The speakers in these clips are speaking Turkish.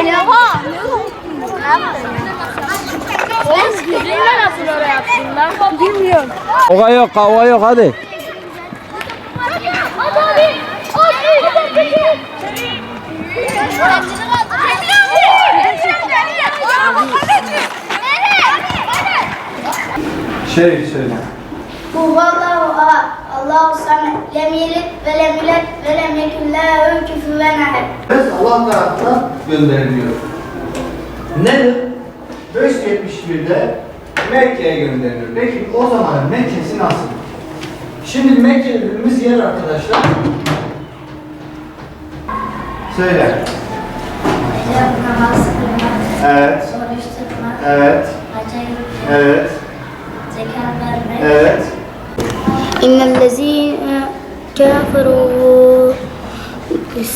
Oha! Oğlum güzünle nasıl oraya yaptın lan? Bilmiyorum. Kavga yok, kavga yok, hadi. At abi! Söyle. Huvallahu ahad, Allahu samed, lem yelid ve lem yulad ve lem yekun lehu kufuven ahad. Allah tarafından gönderiliyor. Nedir? 571'de Mekke'ye gönderiliyor. Peki o zaman Mekke'si nasıl? Şimdi Mekke dediğimiz yer arkadaşlar. Söyle. Namaz kılmak, Evet. soruşturmak, Evet. hacca gitmek, Evet. zekat vermek. Evet. İnnellezîne kâferû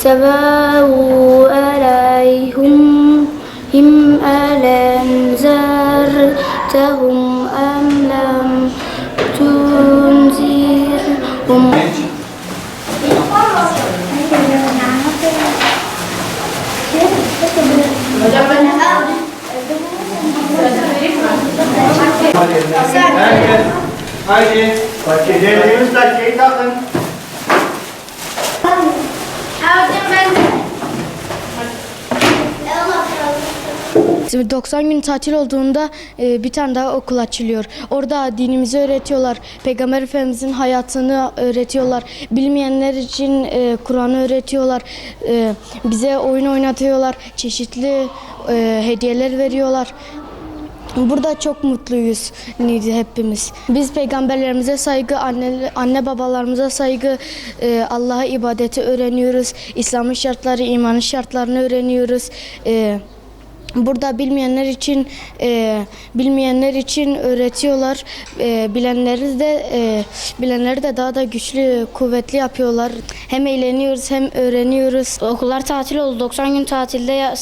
sevâvû aleyhum him elenzertehum em lem tunzirhum. Herkes. Haydi. Dediğimiz dakikayı takın. Şimdi 90 gün tatil olduğunda bir tane daha okul açılıyor. Orada dinimizi öğretiyorlar. Peygamber Efendimizin hayatını öğretiyorlar. Bilmeyenler için Kur'an'ı öğretiyorlar. Bize oyun oynatıyorlar. Çeşitli hediyeler veriyorlar. Burada çok mutluyuz hepimiz. Biz peygamberlerimize saygı, anne babalarımıza saygı, Allah'a ibadeti öğreniyoruz. İslam'ın şartları, imanın şartlarını öğreniyoruz. Burada bilmeyenler için öğretiyorlar. Bilenleri de daha da güçlü, kuvvetli yapıyorlar. Hem eğleniyoruz hem öğreniyoruz. Okullar tatil oldu. 90 gün tatilde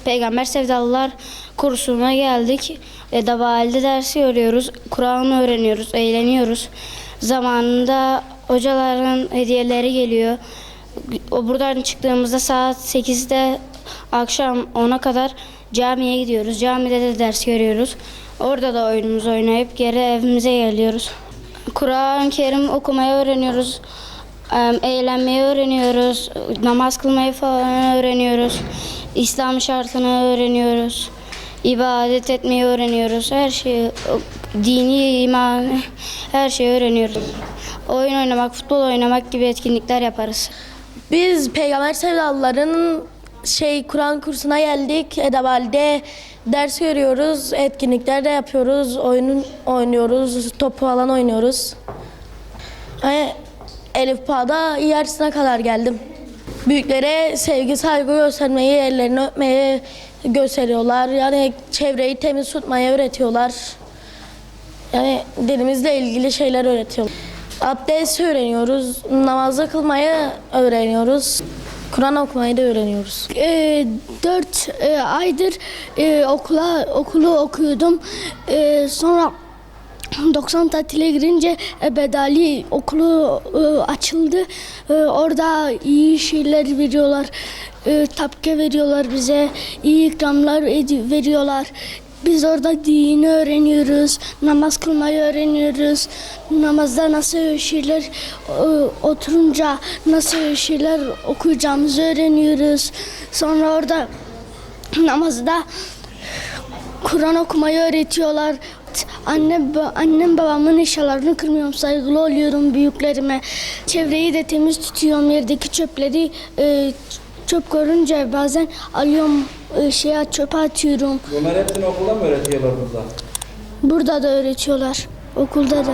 Peygamber Sevdalılar kursuna geldik. Edebali'de dersi görüyoruz. Kur'an'ı öğreniyoruz, eğleniyoruz. Zamanında hocaların hediyeleri geliyor. Buradan çıktığımızda saat 8'de akşam 10'a kadar camiye gidiyoruz. Camide de ders görüyoruz. Orada da oyunumuzu oynayıp geri evimize geliyoruz. Kur'an-ı Kerim okumayı öğreniyoruz. Eğlenmeyi öğreniyoruz. Namaz kılmayı falan öğreniyoruz. İslam şartını öğreniyoruz. İbadet etmeyi öğreniyoruz. Her şeyi, dini, imani, her şeyi öğreniyoruz. Oyun oynamak, futbol oynamak gibi etkinlikler yaparız. Biz Peygamber Sevdalıların Kur'an kursuna geldik. Edebali'de ders görüyoruz, etkinlikler de yapıyoruz, oyun oynuyoruz, top falan oynuyoruz. Elif Bağ'da yarısına kadar geldim. Büyüklere sevgi, saygı göstermeyi, ellerini öpmeyi gösteriyorlar. Yani çevreyi temiz tutmayı öğretiyorlar. Yani dinimizle ilgili şeyler öğretiyorlar. Abdest öğreniyoruz, namazı kılmayı öğreniyoruz. Kur'an okumayı da öğreniyoruz. 4 aydır okulu okuyordum. Sonra 90 tatile girince bedali okulu açıldı. Orada iyi şeyler veriyorlar. Tapke veriyorlar bize. İyi ikramlar veriyorlar. Biz orada dini öğreniyoruz, namaz kılmayı öğreniyoruz. Namazda nasıl şeyler oturunca nasıl şeyler okuyacağımızı öğreniyoruz. Sonra orada namazda Kur'an okumayı öğretiyorlar. Annem babamın eşyalarını kırmıyorum, saygılı oluyorum büyüklerime. Çevreyi de temiz tutuyorum, yerdeki çöpleri çöp görünce bazen alıyorum, çöpe atıyorum. Bunlar hepsini okulda mı öğretiyorlar burada? Burada da öğretiyorlar, okulda da.